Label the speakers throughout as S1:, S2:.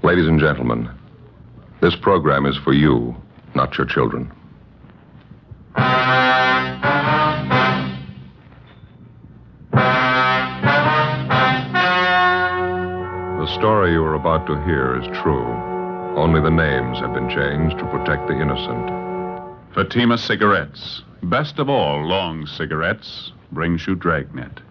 S1: Ladies and gentlemen, this program is for you, not your children. The story you are about to hear is true. Only the names have been changed to protect the innocent.
S2: Fatima Cigarettes, best of all long cigarettes, brings you Dragnet.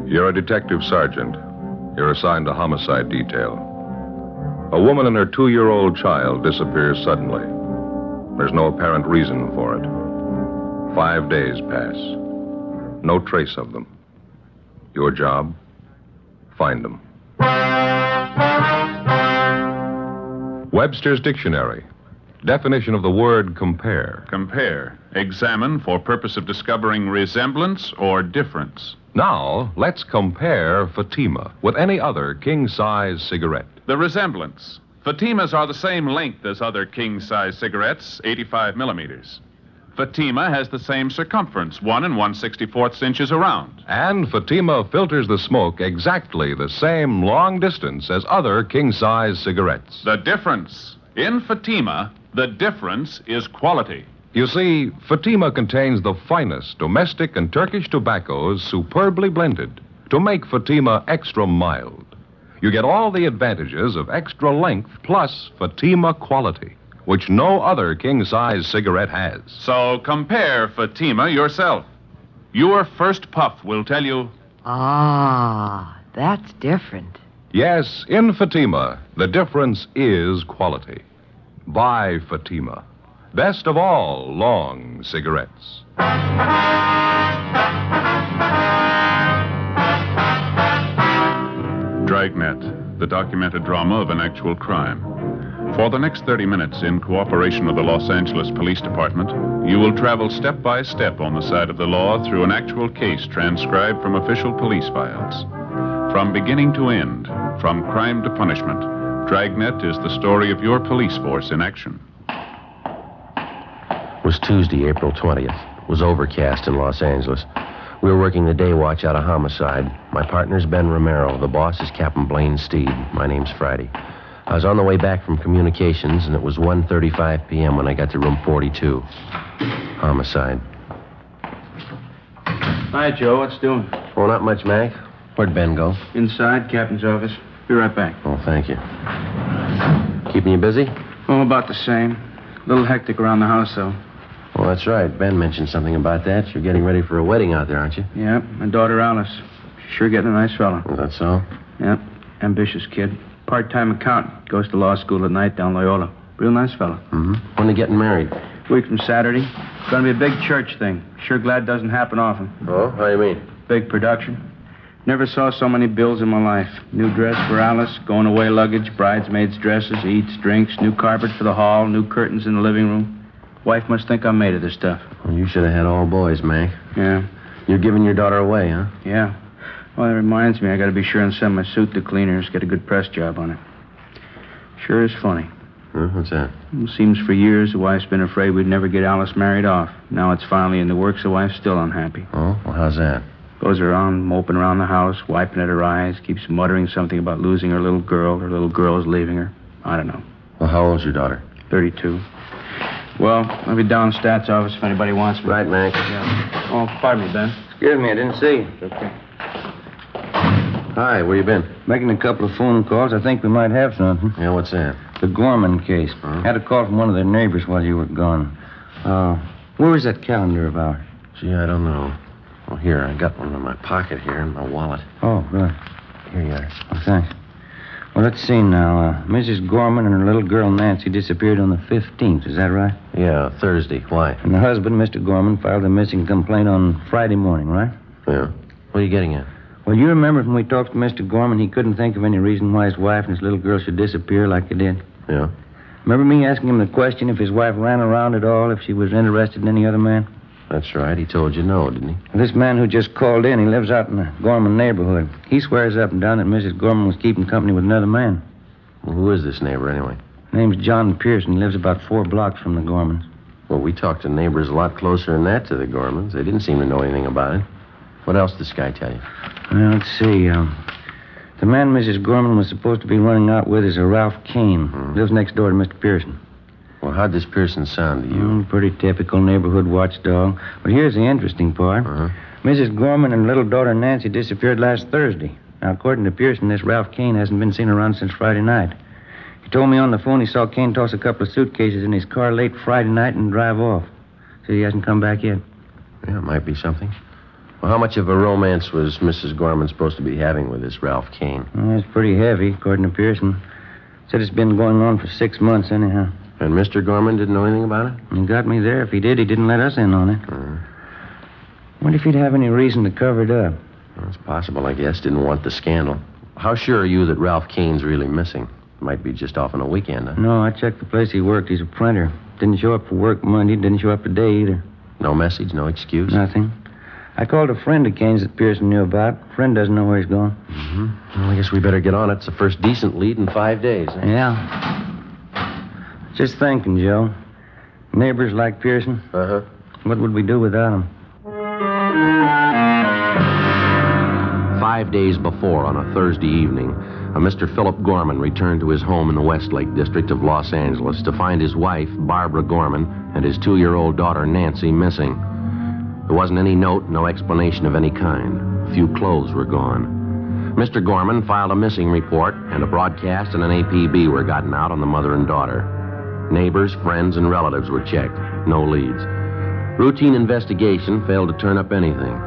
S1: You're a detective sergeant. You're assigned to homicide detail. A woman and her 2-year-old child disappears suddenly. There's no apparent reason for it. 5 days pass. No trace of them. Your job? Find them. Webster's Dictionary. Definition of the word compare.
S2: Compare. Examine for purpose of discovering resemblance or difference.
S1: Now, let's compare Fatima with any other king-size cigarette.
S2: The resemblance. Fatimas are the same length as other king-size cigarettes, 85 millimeters. Fatima has the same circumference, 1 1/64 inches around.
S1: And Fatima filters the smoke exactly the same long distance as other king-size cigarettes.
S2: The difference. In Fatima, the difference is quality.
S1: You see, Fatima contains the finest domestic and Turkish tobaccos superbly blended to make Fatima extra mild. You get all the advantages of extra length plus Fatima quality, which no other king-size cigarette has.
S2: So compare Fatima yourself. Your first puff will tell you...
S3: Ah, that's different.
S1: Yes, in Fatima, the difference is quality. Buy Fatima. Best of all long cigarettes.
S2: Dragnet, the documented drama of an actual crime. For the next 30 minutes, in cooperation with the Los Angeles Police Department, you will travel step by step on the side of the law through an actual case transcribed from official police files. From beginning to end, from crime to punishment, Dragnet is the story of your police force in action.
S4: It was Tuesday, April 20th. It was overcast in Los Angeles. We were working the day watch out of homicide. My partner's Ben Romero. The boss is Captain Blaine Steed. My name's Friday. I was on the way back from communications, and it was 1:35 p.m. when I got to room 42. Homicide.
S5: Hi, Joe. What's doing?
S4: Oh, not much, Mac. Where'd Ben go?
S5: Inside, captain's office. Be right back.
S4: Oh, thank you. Keeping you busy?
S5: Oh, about the same. A little hectic around the house, though.
S4: Oh, that's right. Ben mentioned something about that. You're getting ready for a wedding out there, aren't you?
S5: Yeah, my daughter Alice. She's sure getting a nice fella.
S4: Is that so?
S5: Yep, ambitious kid. Part-time accountant. Goes to law school at night down Loyola. Real nice fella.
S4: Mm-hmm. When are they getting married?
S5: Week from Saturday. It's going to be a big church thing. Sure glad it doesn't happen often.
S4: Oh, how do you mean?
S5: Big production. Never saw so many bills in my life. New dress for Alice, going away luggage, bridesmaids' dresses, eats, drinks, new carpet for the hall, new curtains in the living room. Wife must think I'm made of this stuff.
S4: Well, you should have had all boys, Mac.
S5: Yeah.
S4: You're giving your daughter away, huh?
S5: Yeah. Well, that reminds me, I got to be sure and send my suit to cleaners, get a good press job on it. Sure is funny.
S4: What's that?
S5: It seems for years the wife's been afraid we'd never get Alice married off. Now it's finally in the works, the wife's still unhappy.
S4: Oh, well, how's that?
S5: Goes around moping around the house, wiping at her eyes, keeps muttering something about losing her little girl. Her little girl is leaving her. I don't know.
S4: Well, how old's your daughter?
S5: 32. Well, I'll be down in Stats office if anybody wants me.
S4: Right, Mac.
S5: Yeah. Oh, pardon me, Ben.
S6: Excuse me, I didn't see you.
S5: It's okay.
S4: Hi, where you been?
S6: Making a couple of phone calls. I think we might have something.
S4: Yeah, what's that?
S6: The Gorman case.
S4: Huh?
S6: Had a call from one of their neighbors while you were gone. Where was that calendar of ours?
S4: Gee, I don't know. Oh, here, I got one in my pocket here in my wallet.
S6: Oh, good.
S4: Here you are.
S6: Oh, thanks. Well, let's see now. Mrs. Gorman and her little girl Nancy disappeared on the 15th. Is that right?
S4: Yeah, Thursday. Why?
S6: And the husband, Mr. Gorman, filed a missing complaint on Friday morning, right?
S4: Yeah. What are you getting at?
S6: Well, you remember when we talked to Mr. Gorman, he couldn't think of any reason why his wife and his little girl should disappear like they did.
S4: Yeah.
S6: Remember me asking him the question if his wife ran around at all, if she was interested in any other man?
S4: That's right. He told you no, didn't he?
S6: This man who just called in, he lives out in the Gorman neighborhood. He swears up and down that Mrs. Gorman was keeping company with another man.
S4: Well, who is this neighbor, anyway?
S6: Name's John Pearson. He lives about 4 blocks from the Gormans.
S4: Well, we talked to neighbors a lot closer than that to the Gormans. They didn't seem to know anything about it. What else did this guy tell you?
S6: Well, let's see. The man Mrs. Gorman was supposed to be running out with is a Ralph Kane. Lives next door to Mr. Pearson.
S4: Well, how'd this Pearson sound to you?
S6: Pretty typical neighborhood watchdog. But here's the interesting part. Mrs. Gorman and little daughter Nancy disappeared last Thursday. Now, according to Pearson, this Ralph Kane hasn't been seen around since Friday night. He told me on the phone he saw Kane toss a couple of suitcases in his car late Friday night and drive off. So he hasn't come back yet.
S4: Yeah, it might be something. Well, how much of a romance was Mrs. Gorman supposed to be having with this Ralph Kane?
S6: Well, it's pretty heavy, according to Pearson. Said it's been going on for 6 months, anyhow.
S4: And Mr. Gorman didn't know anything about it?
S6: He got me there. If he did, he didn't let us in on it. Wonder if he'd have any reason to cover it up.
S4: Well, it's possible, I guess. Didn't want the scandal. How sure are you that Ralph Kane's really missing? Might be just off on a weekend, huh?
S6: No, I checked the place he worked. He's a printer. Didn't show up for work Monday. Didn't show up today either.
S4: No message, no excuse?
S6: Nothing. I called a friend of Kane's that Pearson knew about. Friend doesn't know where he's gone.
S4: Well, I guess we better get on it. It's the first decent lead in 5 days. Huh?
S6: Yeah. Just thinking, Joe. Neighbors like Pearson. What would we do without him?
S4: 5 days before, on a Thursday evening, a Mr. Philip Gorman returned to his home in the Westlake district of Los Angeles to find his wife, Barbara Gorman, and his 2-year-old daughter, Nancy, missing. There wasn't any note, no explanation of any kind. A few clothes were gone. Mr. Gorman filed a missing report, and a broadcast and an APB were gotten out on the mother and daughter. Neighbors, friends, and relatives were checked. No leads. Routine investigation failed to turn up anything.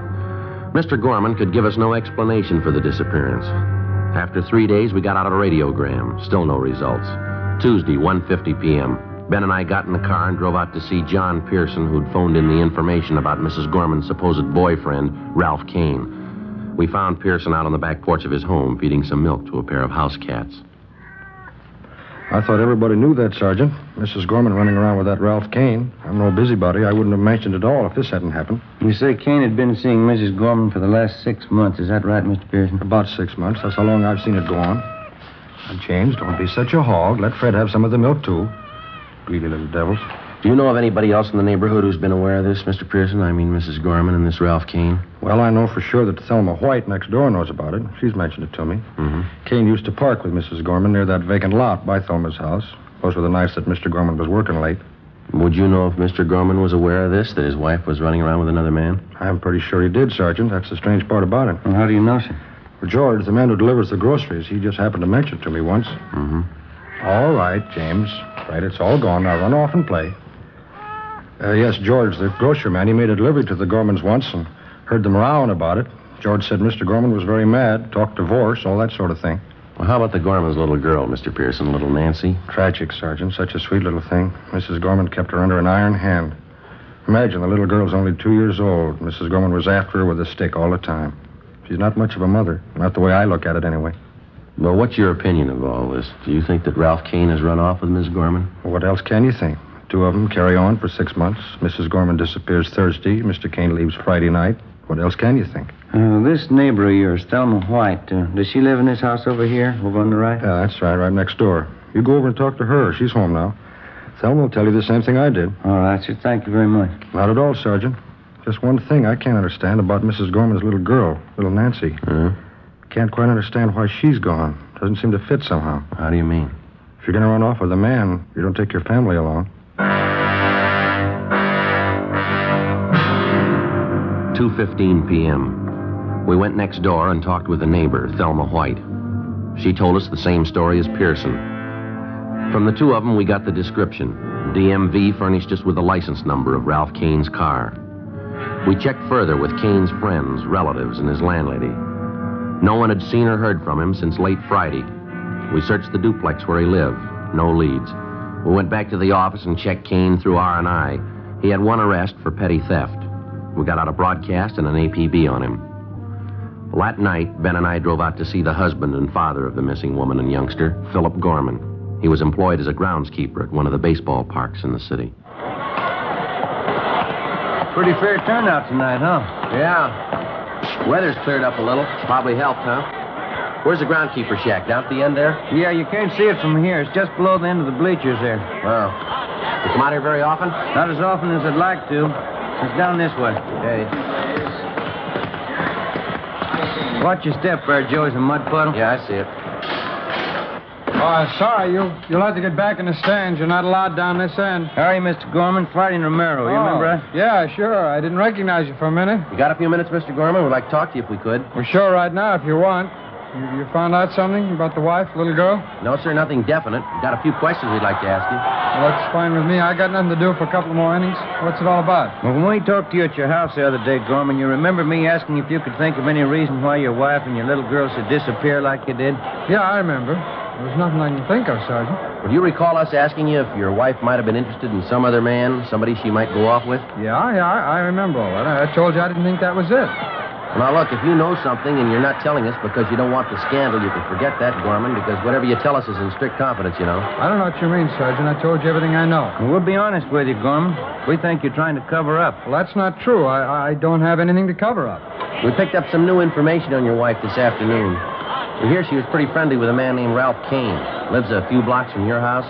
S4: Mr. Gorman could give us no explanation for the disappearance. After 3 days, we got out a radiogram. Still no results. Tuesday, 1:50 p.m. Ben and I got in the car and drove out to see John Pearson, who'd phoned in the information about Mrs. Gorman's supposed boyfriend, Ralph Kane. We found Pearson out on the back porch of his home, feeding some milk to a pair of house cats.
S7: I thought everybody knew that, Sergeant. Mrs. Gorman running around with that Ralph Kane. I'm no busybody. I wouldn't have mentioned it all if this hadn't happened.
S6: You say Kane had been seeing Mrs. Gorman for the last 6 months. Is that right, Mr. Pearson?
S7: About 6 months. That's how long I've seen it go on. Now, James, don't be such a hog. Let Fred have some of the milk, too. Greedy little devils.
S4: Do you know of anybody else in the neighborhood who's been aware of this, Mr. Pearson? I mean, Mrs. Gorman and this Ralph Kane?
S7: Well, I know for sure that Thelma White next door knows about it. She's mentioned it to me. Kane used to park with Mrs. Gorman near that vacant lot by Thelma's house. Those were the nights that Mr. Gorman was working late.
S4: Would you know if Mr. Gorman was aware of this, that his wife was running around with another man?
S7: I'm pretty sure he did, Sergeant. That's the strange part about it.
S6: Well, how do you know, sir?
S7: Well, George, the man who delivers the groceries, he just happened to mention it to me once. All right, James. Right, it's all gone. Now run off and play. Yes, George, the grocery man, he made a delivery to the Gormans once and heard them rowing about it. George said Mr. Gorman was very mad, talked divorce, all that sort of thing.
S4: Well, how about the Gorman's little girl, Mr. Pearson, little Nancy?
S7: Tragic, Sergeant. Such a sweet little thing. Mrs. Gorman kept her under an iron hand. Imagine, the little girl's only 2 years old. Mrs. Gorman was after her with a stick all the time. She's not much of a mother. Not the way I look at it, anyway.
S4: Well, what's your opinion of all this? Do you think that Ralph Kane has run off with Miss Gorman?
S7: Well, what else can you think? 2 of them carry on for 6 months. Mrs. Gorman disappears Thursday. Mr. Kane leaves Friday night. What else can you think?
S6: This neighbor of yours, Thelma White, does she live in this house over here, over on the right?
S7: Yeah, that's right next door. You go over and talk to her. She's home now. Thelma will tell you the same thing I did.
S6: All right, sir. Thank you very much.
S7: Not at all, Sergeant. Just one thing I can't understand about Mrs. Gorman's little girl, little Nancy. Can't quite understand why she's gone. Doesn't seem to fit somehow.
S4: How do you mean?
S7: If you're going to run off with a man, you don't take your family along.
S4: 2:15 p.m. We went next door and talked with a neighbor, Thelma White. She told us the same story as Pearson. From the 2 of them, we got the description. DMV furnished us with the license number of Ralph Kane's car. We checked further with Kane's friends, relatives, and his landlady. No one had seen or heard from him since late Friday. We searched the duplex where he lived. No leads. We went back to the office and checked Kane through R&I. He had 1 arrest for petty theft. We got out a broadcast and an APB on him. Well, that night, Ben and I drove out to see the husband and father of the missing woman and youngster, Philip Gorman. He was employed as a groundskeeper at one of the baseball parks in the city.
S6: Pretty fair turnout tonight, huh?
S4: Yeah. Weather's cleared up a little. Probably helped, huh? Where's the groundskeeper shack? Down at the end there?
S6: Yeah, you can't see it from here. It's just below the end of the bleachers there.
S4: Oh. You come out here very often?
S6: Not as often as I'd like to. It's down this way.
S4: Okay.
S6: Watch your step there, Joe. Is a mud puddle?
S4: Yeah, I see it.
S8: Sorry, you'll have to get back in the stands. You're not allowed down this end.
S6: How are you, Mr. Gorman? Friday and Romero. You remember us?
S8: Yeah, sure. I didn't recognize you for a minute.
S4: You got a few minutes, Mr. Gorman? We'd like to talk to you if we could.
S8: We're sure right now if you want. You found out something about the wife, little girl?
S4: No, sir, nothing definite. We've got a few questions we'd like to ask you.
S8: Well, that's fine with me. I got nothing to do for a couple more innings. What's it all about?
S6: Well, when we talked to you at your house the other day, Gorman, you remember me asking if you could think of any reason why your wife and your little girl should disappear like you did?
S8: Yeah, I remember. There's nothing I can think of, Sergeant.
S4: Would you recall us asking you if your wife might have been interested in some other man, somebody she might go off with?
S8: Yeah, I remember all that. I told you I didn't think that was it.
S4: Well, now, look, if you know something and you're not telling us because you don't want the scandal, you can forget that, Gorman, because whatever you tell us is in strict confidence, you know.
S8: I don't know what you mean, Sergeant. I told you everything I know.
S6: Well, we'll be honest with you, Gorman. We think you're trying to cover up.
S8: Well, that's not true. I don't have anything to cover up.
S4: We picked up some new information on your wife this afternoon. We hear she was pretty friendly with a man named Ralph Kane. Lives a few blocks from your house.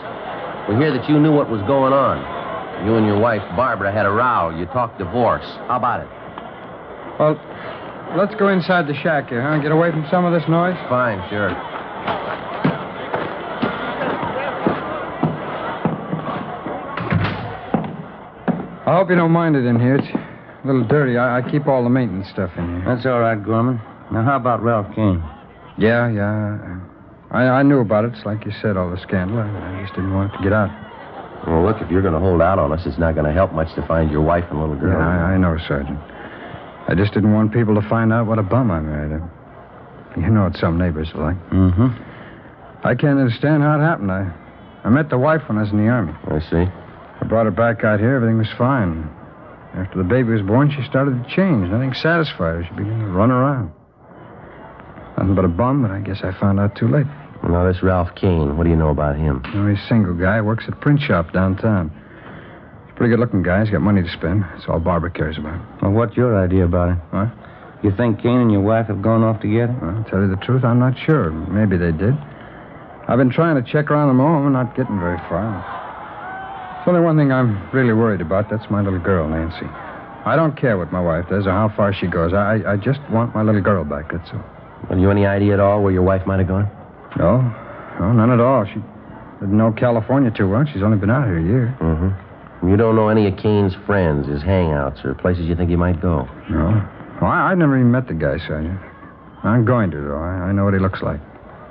S4: We hear that you knew what was going on. You and your wife, Barbara, had a row. You talked divorce. How about it?
S8: Well, let's go inside the shack here, huh? Get away from some of this noise.
S4: Fine, sure.
S8: I hope you don't mind it in here. It's a little dirty. I keep all the maintenance stuff in here.
S6: That's all right, Gorman. Now, how about Ralph Kane?
S8: Yeah. I knew about it. It's like you said, all the scandal. I just didn't want it to get out.
S4: Well, look, if you're going to hold out on us, it's not going to help much to find your wife and little girl.
S8: Yeah, I know, Sergeant. I just didn't want people to find out what a bum I married. You know what some neighbors are like.
S6: Mm-hmm.
S8: I can't understand how it happened. I met the wife when I was in the Army.
S4: I see.
S8: I brought her back out here. Everything was fine. After the baby was born, she started to change. Nothing satisfied her. She began to run around. Nothing but a bum, but I guess I found out too late.
S4: Well, now, this Ralph Kane, what do you know about him?
S8: You know, he's a single guy. Works at a print shop downtown. He's a pretty good-looking guy. He's got money to spend. That's all Barbara cares about.
S6: Well, what's your idea about it?
S8: Huh?
S6: You think Kane and your wife have gone off together?
S8: Well, to tell you the truth, I'm not sure. Maybe they did. I've been trying to check around them all. I'm not getting very far. There's only one thing I'm really worried about. That's my little girl, Nancy. I don't care what my wife does or how far she goes. I just want my little girl back, that's all.
S4: Well, you any idea at all where your wife might have gone?
S8: No, none at all. She didn't know California too well. She's only been out here a year.
S4: Mm-hmm. You don't know any of Kane's friends, his hangouts, or places you think he might go?
S8: No. Well, I've never even met the guy, Sergeant. I'm going to, though. I know what he looks like.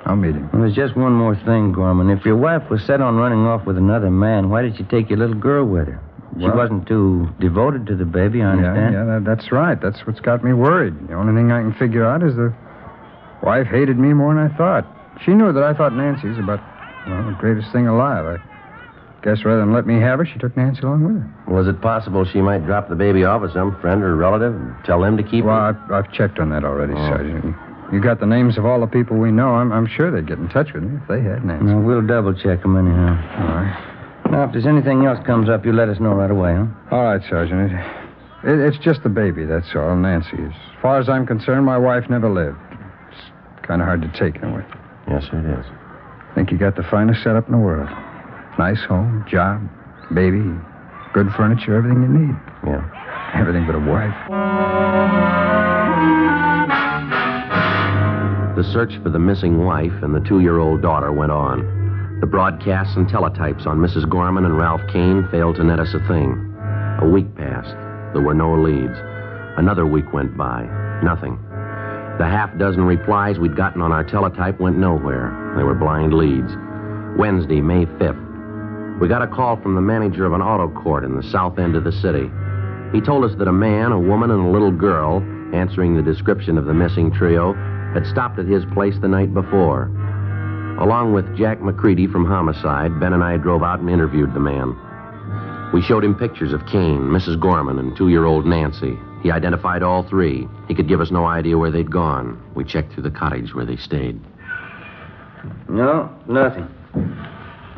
S8: I'll meet him.
S6: Well, there's just one more thing, Gorman. If your wife was set on running off with another man, why did you take your little girl with her? She wasn't too devoted to the baby, I understand.
S8: Yeah, that's right. That's what's got me worried. The only thing I can figure out is the wife hated me more than I thought. She knew that I thought Nancy's about, the greatest thing alive. I guess rather than let me have her, she took Nancy along with her.
S4: Well, is it possible she might drop the baby off with some friend or relative and tell them to keep
S8: her?
S4: Well,
S8: I've checked on that already, Sergeant. You got the names of all the people we know. I'm sure they'd get in touch with me if they had Nancy.
S6: Well, we'll double-check them anyhow.
S8: All right.
S6: Now, if there's anything else comes up, you let us know right away, huh?
S8: All right, Sergeant. It's just the baby, that's all, Nancy. As far as I'm concerned, my wife never lived. It's kind of hard to take in a way.
S4: Yes, sir, it is.
S8: I think you got the finest setup in the world. Nice home, job, baby, good furniture, everything you need.
S4: Yeah.
S8: Everything but a wife.
S4: The search for the missing wife and the 2-year-old daughter went on. The broadcasts and teletypes on Mrs. Gorman and Ralph Kane failed to net us a thing. A week passed. There were no leads. Another week went by. Nothing. The half-dozen replies we'd gotten on our teletype went nowhere. They were blind leads. Wednesday, May 5th. We got a call from the manager of an auto court in the south end of the city. He told us that a man, a woman, and a little girl, answering the description of the missing trio, had stopped at his place the night before. Along with Jack McCready from Homicide, Ben and I drove out and interviewed the man. We showed him pictures of Kane, Mrs. Gorman, and 2-year-old Nancy. He identified all three. He could give us no idea where they'd gone. We checked through the cottage where they stayed.
S6: No, nothing.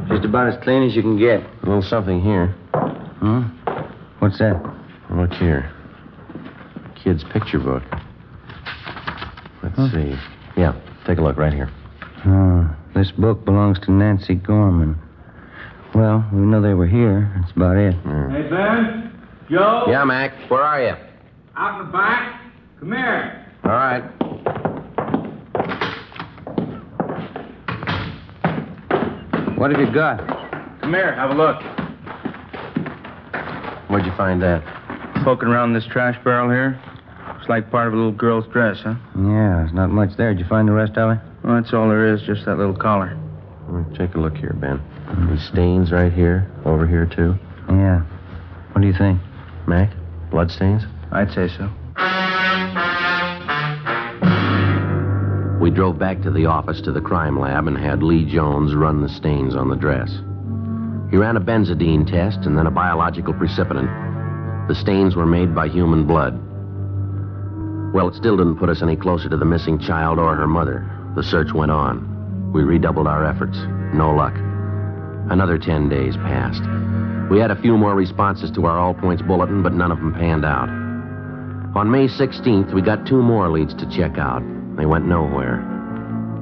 S6: Just about as clean as you can get.
S4: A little something here.
S6: Huh? What's that?
S4: Look here. Kid's picture book. Let's see. Yeah, take a look right here.
S6: Oh, this book belongs to Nancy Gorman. Well, we know they were here. That's about it.
S5: Hey, Ben? Joe?
S4: Yeah, Mac. Where are you?
S5: Out in the back? Come here.
S4: All right.
S6: What have you got?
S5: Come here, have a look.
S4: Where'd you find that?
S5: Poking around this trash barrel here. Looks like part of a little girl's dress, huh?
S6: Yeah, there's not much there. Did you find the rest of it?
S5: Well, that's all there is, just that little collar.
S4: Take a look here, Ben. These stains right here, over here, too.
S6: Yeah. What do you think?
S4: Mac, blood stains?
S5: I'd say so.
S4: We drove back to the office to the crime lab and had Lee Jones run the stains on the dress. He ran a benzidine test and then a biological precipitant. The stains were made by human blood. Well, it still didn't put us any closer to the missing child or her mother. The search went on. We redoubled our efforts. No luck. Another 10 days passed. We had a few more responses to our all points bulletin, but none of them panned out. On May 16th, we got 2 more leads to check out. They went nowhere.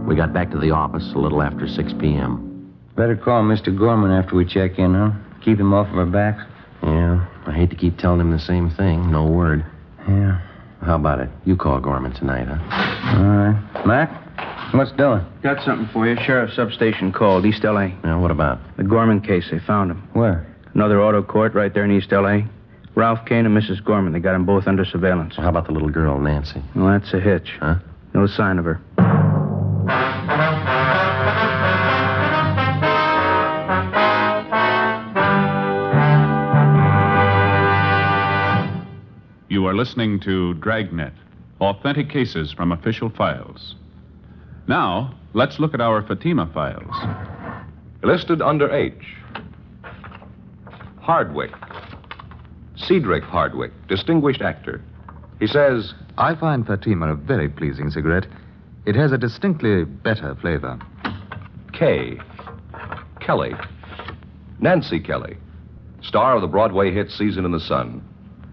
S4: We got back to the office a little after 6 p.m.
S6: Better call Mr. Gorman after we check in, huh? Keep him off of our backs.
S4: Yeah, I hate to keep telling him the same thing. No word.
S6: Yeah.
S4: How about it? You call Gorman tonight, huh?
S6: All right. Mac, what's doing?
S5: Got something for you. Sheriff's substation called, East L.A.
S4: Yeah, what about?
S5: The Gorman case, they found him.
S6: Where?
S5: Another auto court right there in East L.A. Ralph Kane and Mrs. Gorman, they got them both under surveillance.
S4: Well, how about the little girl, Nancy?
S5: Well, that's a hitch.
S4: Huh?
S5: No sign of her.
S2: You are listening to Dragnet, authentic cases from official files. Now, let's look at our Fatima files.
S1: Listed under H. Hardwick. Cedric Hardwick, distinguished actor. He says,
S9: I find Fatima a very pleasing cigarette. It has a distinctly better flavor.
S1: K. Kelly. Nancy Kelly, star of the Broadway hit Season in the Sun.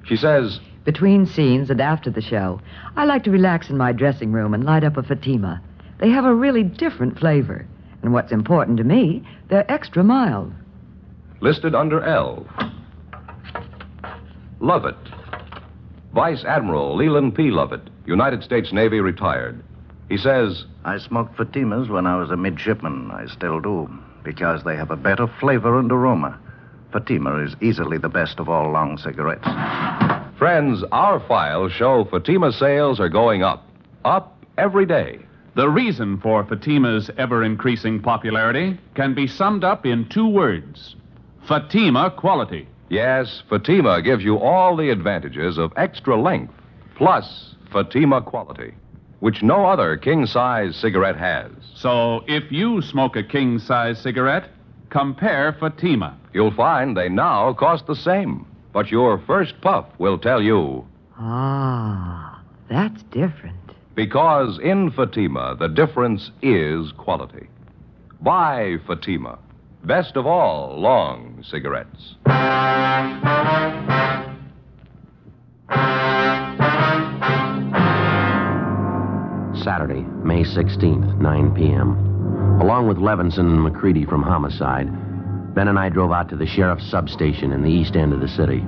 S1: She says,
S3: Between scenes and after the show, I like to relax in my dressing room and light up a Fatima. They have a really different flavor. And what's important to me, they're extra mild.
S1: listed under L. Lovett. Vice Admiral Leland P. Lovett, United States Navy, retired. He says,
S10: I smoked Fatimas when I was a midshipman. I still do, because they have a better flavor and aroma. Fatima is easily the best of all long cigarettes.
S1: friends, our files show Fatima sales are going up. Up every day.
S2: The reason for Fatima's ever-increasing popularity can be summed up in 2 words. Fatima quality.
S1: Yes, Fatima gives you all the advantages of extra length, plus Fatima quality, which no other king-size cigarette has.
S2: So if you smoke a king-size cigarette, compare Fatima.
S1: You'll find they now cost the same, but your first puff will tell you.
S3: Ah, that's different.
S1: Because in Fatima, the difference is quality. Buy Fatima. Best of all long cigarettes.
S4: Saturday, May 16th, 9 p.m. Along with Levinson and McCready from Homicide, Ben and I drove out to the sheriff's substation in the east end of the city.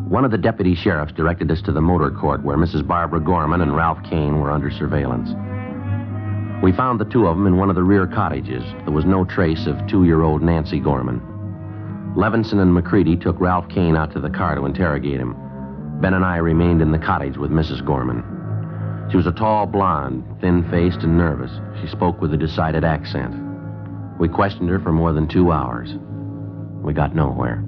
S4: One of the deputy sheriffs directed us to the motor court where Mrs. Barbara Gorman and Ralph Kane were under surveillance. We found the 2 of them in one of the rear cottages. There was no trace of 2-year-old Nancy Gorman. Levinson and McCready took Ralph Kane out to the car to interrogate him. Ben and I remained in the cottage with Mrs. Gorman. She was a tall blonde, thin-faced and nervous. She spoke with a decided accent. We questioned her for more than 2 hours. We got nowhere.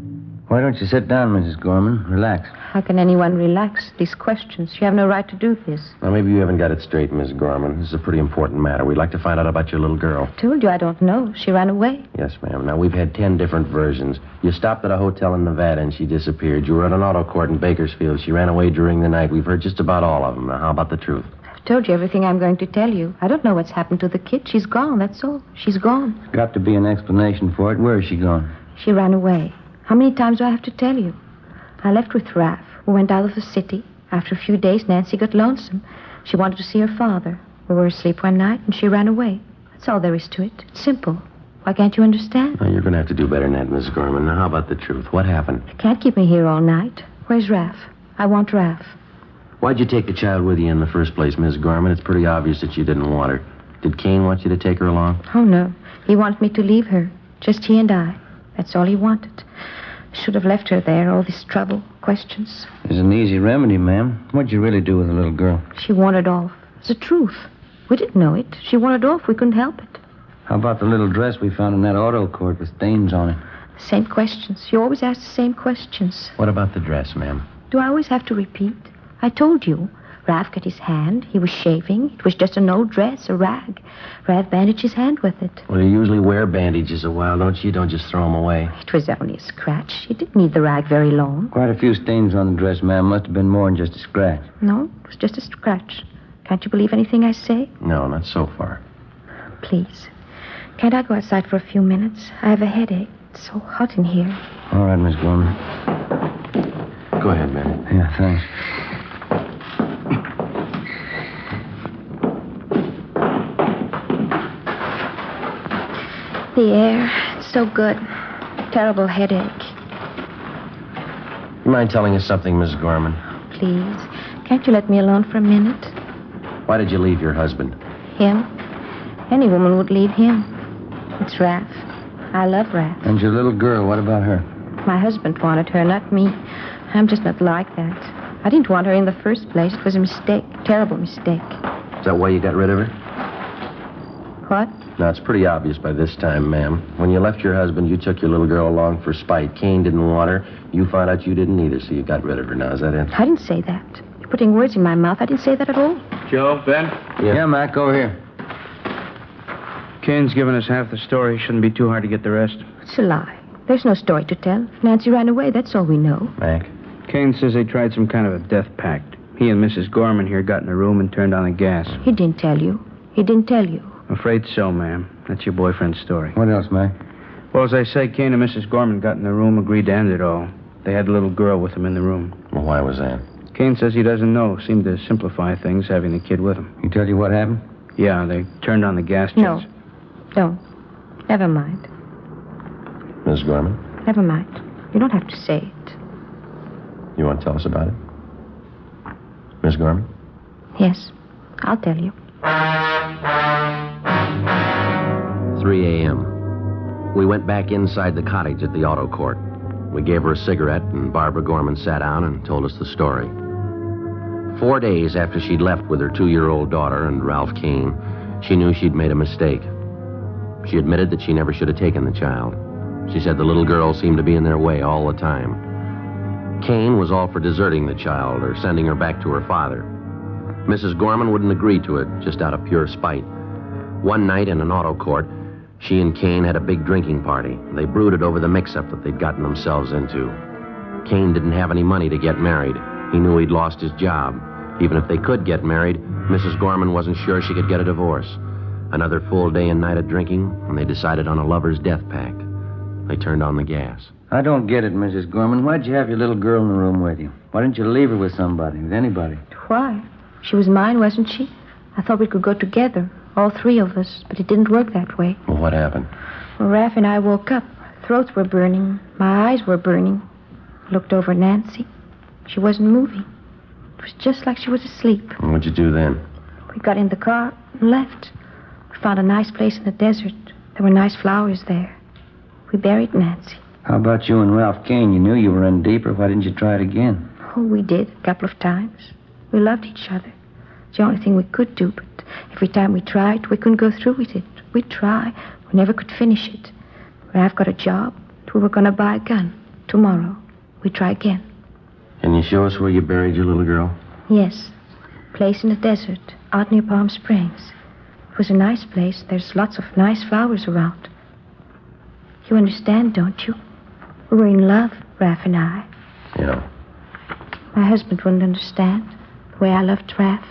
S6: Why don't you sit down, Mrs. Gorman? Relax.
S11: How can anyone relax? These questions. You have no right to do this.
S4: Well, maybe you haven't got it straight, Miss Gorman. This is a pretty important matter. We'd like to find out about your little girl.
S11: I told you I don't know. She ran away.
S4: Yes, ma'am. Now, we've had 10 different versions. You stopped at a hotel in Nevada and she disappeared. You were at an auto court in Bakersfield. She ran away during the night. We've heard just about all of them. Now, how about the truth?
S11: I've told you everything I'm going to tell you. I don't know what's happened to the kid. She's gone, that's all. She's gone.
S6: There's got to be an explanation for it. Where is she gone?
S11: She ran away. How many times do I have to tell you? I left with Ralph. We went out of the city. After a few days, Nancy got lonesome. She wanted to see her father. We were asleep one night, and she ran away. That's all there is to it. It's simple. Why can't you understand?
S4: Oh, you're going to have to do better than that, Mrs. Gorman. Now, how about the truth? What happened?
S11: You can't keep me here all night. Where's Raph? I want Raph.
S4: Why'd you take the child with you in the first place, Mrs. Gorman? It's pretty obvious that you didn't want her. Did Kane want you to take her along?
S11: Oh, no. He wanted me to leave her. Just he and I. That's all he wanted. Should have left her there. All this trouble, questions.
S6: There's an easy remedy, ma'am. What'd you really do with the little girl?
S11: She wanted off. It's the truth. We didn't know it. She wanted off. We couldn't help it.
S6: How about the little dress we found in that auto court with stains on it?
S11: The same questions. You always ask the same questions.
S4: What about the dress, ma'am?
S11: Do I always have to repeat? I told you. Raph cut his hand. He was shaving. It was just an old dress, a rag. Raph bandaged his hand with it.
S4: Well, you usually wear bandages a while, don't you? You don't just throw them away.
S11: It was only a scratch. He didn't need the rag very long.
S6: Quite a few stains on the dress, ma'am. Must have been more than just a scratch.
S11: No, it was just a scratch. Can't you believe anything I say?
S4: No, not so far.
S11: Please. Can't I go outside for a few minutes? I have a headache. It's so hot in here.
S6: All right, Miss Gorman.
S4: Go ahead, ma'am.
S6: Yeah, thanks.
S11: The air, it's so good. Terrible headache.
S4: You mind telling us something, Mrs. Gorman?
S11: Please. Can't you let me alone for a minute?
S4: Why did you leave your husband?
S11: Him? Any woman would leave him. It's Raph. I love Raph.
S6: And your little girl, what about her?
S11: My husband wanted her, not me. I'm just not like that. I didn't want her in the first place. It was a mistake. Terrible mistake.
S4: Is that why you got rid of her?
S11: What?
S4: Now, it's pretty obvious by this time, ma'am. When you left your husband, you took your little girl along for spite. Kane didn't want her. You found out you didn't either, so you got rid of her. Now, is that it?
S11: I didn't say that. You're putting words in my mouth. I didn't say that at all.
S5: Joe, Ben?
S6: Yeah, Mac, over here.
S5: Kane's given us half the story. Shouldn't be too hard to get the rest.
S11: It's a lie. There's no story to tell. If Nancy ran away, that's all we know.
S4: Mac?
S5: Kane says they tried some kind of a death pact. He and Mrs. Gorman here got in a room and turned on the gas.
S11: He didn't tell you. He didn't tell you.
S5: Afraid so, ma'am. That's your boyfriend's story.
S6: What else, Mac?
S5: Well, as I say, Kane and Mrs. Gorman got in the room, agreed to end it all. They had a little girl with them in the room.
S4: Well, why was that?
S5: Kane says he doesn't know. Seemed to simplify things, having the kid with him.
S6: He tell you what happened?
S5: Yeah, they turned on the gas jets.
S11: No. Don't. Never mind.
S4: Miss Gorman?
S11: Never mind. You don't have to say it.
S4: You want to tell us about it? Miss Gorman?
S11: Yes. I'll tell you.
S4: 3 a.m. We went back inside the cottage at the auto court. We gave her a cigarette, and Barbara Gorman sat down and told us the story. 4 days after she'd left with her 2-year-old daughter and Ralph Kane, she knew she'd made a mistake. She admitted that she never should have taken the child. She said the little girl seemed to be in their way all the time. Kane was all for deserting the child or sending her back to her father. Mrs. Gorman wouldn't agree to it, just out of pure spite. One night in an auto court, she and Kane had a big drinking party. They brooded over the mix-up that they'd gotten themselves into. Kane didn't have any money to get married. He knew he'd lost his job. Even if they could get married, Mrs. Gorman wasn't sure she could get a divorce. Another full day and night of drinking, and they decided on a lover's death pact. They turned on the gas.
S6: I don't get it, Mrs. Gorman. Why'd you have your little girl in the room with you? Why didn't you leave her with somebody, with anybody?
S11: Why? She was mine, wasn't she? I thought we could go together, all three of us, but it didn't work that way.
S4: Well, what happened?
S11: Well, Raph and I woke up. Our throats were burning. My eyes were burning. I looked over at Nancy. She wasn't moving. It was just like she was asleep.
S4: And what'd you do then?
S11: We got in the car and left. We found a nice place in the desert. There were nice flowers there. We buried Nancy.
S6: How about you and Ralph Kane? You knew you were in deeper. Why didn't you try it again?
S11: Oh, we did, a couple of times. We loved each other. It's the only thing we could do, but every time we tried, we couldn't go through with it. We'd try. We never could finish it. Ralph got a job. We were going to buy a gun. Tomorrow, we'd try again.
S4: Can you show us where you buried your little girl?
S11: Yes. Place in the desert, out near Palm Springs. It was a nice place. There's lots of nice flowers around. You understand, don't you? We were in love, Raph and I.
S4: Yeah.
S11: My husband wouldn't understand the way I loved Raph.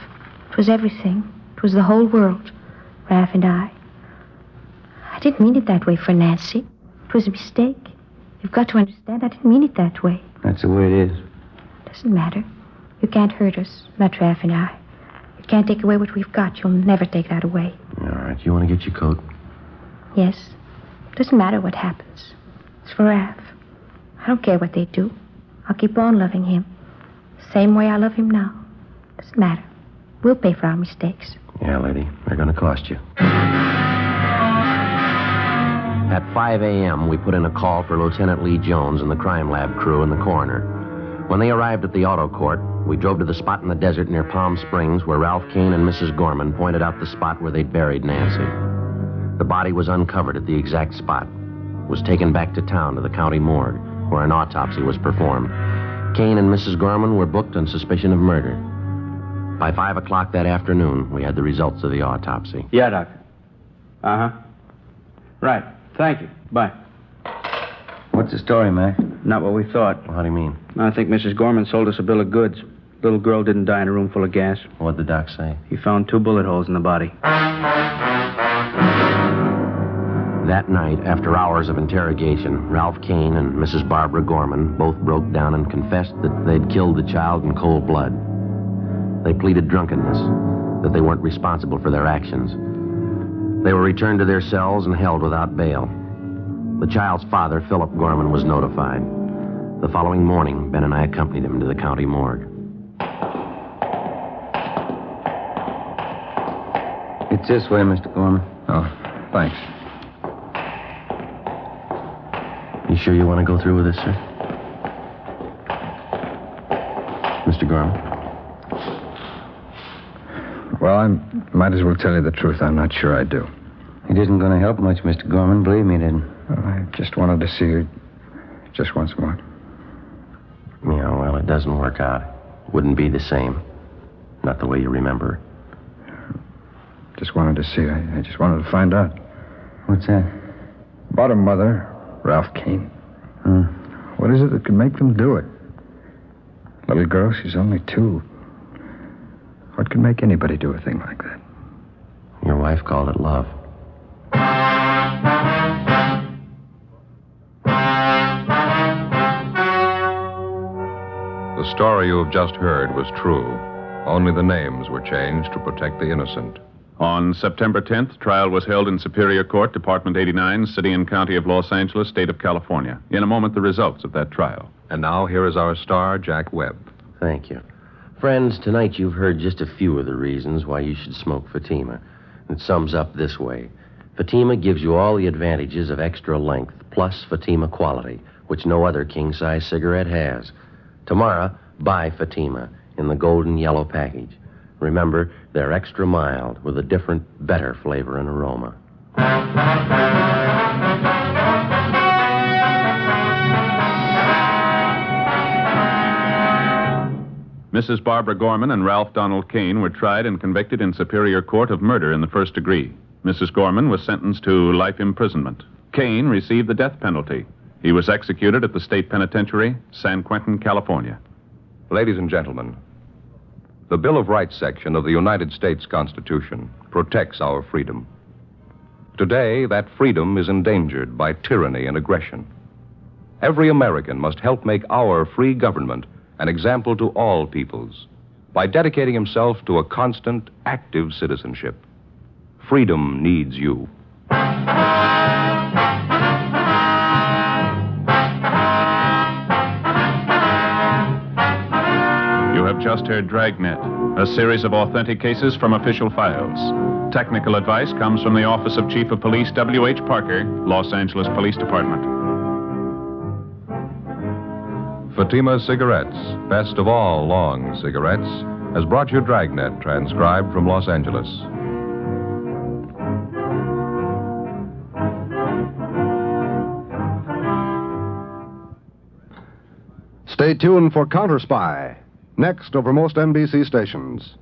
S11: It was everything. It was the whole world, Raph and I. I didn't mean it that way for Nancy. It was a mistake. You've got to understand I didn't mean it that way.
S6: That's the way it is.
S11: Doesn't matter. You can't hurt us, not Raph and I. You can't take away what we've got. You'll never take that away.
S4: All right. You want to get your coat?
S11: Yes. Doesn't matter what happens. It's for Ralph. I don't care what they do. I'll keep on loving him. Same way I love him now. Doesn't matter. We'll pay for our mistakes.
S4: Yeah, lady. They're going to cost you. At 5 a.m., we put in a call for Lieutenant Lee Jones and the crime lab crew and the coroner. When they arrived at the auto court, we drove to the spot in the desert near Palm Springs where Ralph Kane and Mrs. Gorman pointed out the spot where they'd buried Nancy. The body was uncovered at the exact spot. It was taken back to town to the county morgue, where an autopsy was performed. Kane and Mrs. Gorman were booked on suspicion of murder. By 5 o'clock that afternoon, we had the results of the autopsy.
S5: Yeah, Doctor. Uh-huh. Right. Thank you. Bye.
S6: What's the story, Mac?
S5: Not what we thought.
S4: Well, how do you mean?
S5: I think Mrs. Gorman sold us a bill of goods. Little girl didn't die in a room full of gas.
S4: What'd the doc say?
S5: He found 2 bullet holes in the body.
S4: That night, after hours of interrogation, Ralph Kane and Mrs. Barbara Gorman both broke down and confessed that they'd killed the child in cold blood. They pleaded drunkenness, that they weren't responsible for their actions. They were returned to their cells and held without bail. The child's father, Philip Gorman, was notified. The following morning, Ben and I accompanied him to the county morgue.
S6: It's this way, Mr. Gorman.
S8: Oh, thanks.
S4: You sure you want to go through with this, sir? Mr. Gorman?
S8: Well, I might as well tell you the truth. I'm not sure I do.
S6: It isn't going to help much, Mr. Gorman. Believe me, it isn't.
S8: Well, I just wanted to see you just once more.
S4: Yeah, well, it doesn't work out. Wouldn't be the same. Not the way you remember.
S8: Just wanted to see. I just wanted to find out.
S6: What's that?
S8: About her mother, Ralph Kane. What is it that could make them do it? Little girl, she's only 2. What could make anybody do a thing like that?
S4: Your wife called it love.
S1: The story you have just heard was true. Only the names were changed to protect the innocent.
S2: On September 10th, trial was held in Superior Court, Department 89, City and County of Los Angeles, State of California. In a moment, the results of that trial.
S1: And now, here is our star, Jack Webb.
S4: Thank you. Friends, tonight you've heard just a few of the reasons why you should smoke Fatima. It sums up this way. Fatima gives you all the advantages of extra length, plus Fatima quality, which no other king-size cigarette has. Tomorrow, buy Fatima in the golden yellow package. Remember, they're extra mild with a different, better flavor and aroma.
S2: Mrs. Barbara Gorman and Ralph Donald Kane were tried and convicted in Superior Court of murder in the first degree. Mrs. Gorman was sentenced to life imprisonment. Kane received the death penalty. He was executed at the state penitentiary, San Quentin, California.
S1: Ladies and gentlemen, the Bill of Rights section of the United States Constitution protects our freedom. Today, that freedom is endangered by tyranny and aggression. Every American must help make our free government an example to all peoples by dedicating himself to a constant, active citizenship. Freedom needs you.
S2: You have just heard Dragnet, a series of authentic cases from official files. Technical advice comes from the Office of Chief of Police W.H. Parker, Los Angeles Police Department.
S1: Fatima Cigarettes, best of all long cigarettes, has brought you Dragnet, transcribed from Los Angeles.
S12: Stay tuned for Counter Spy, next over most NBC stations.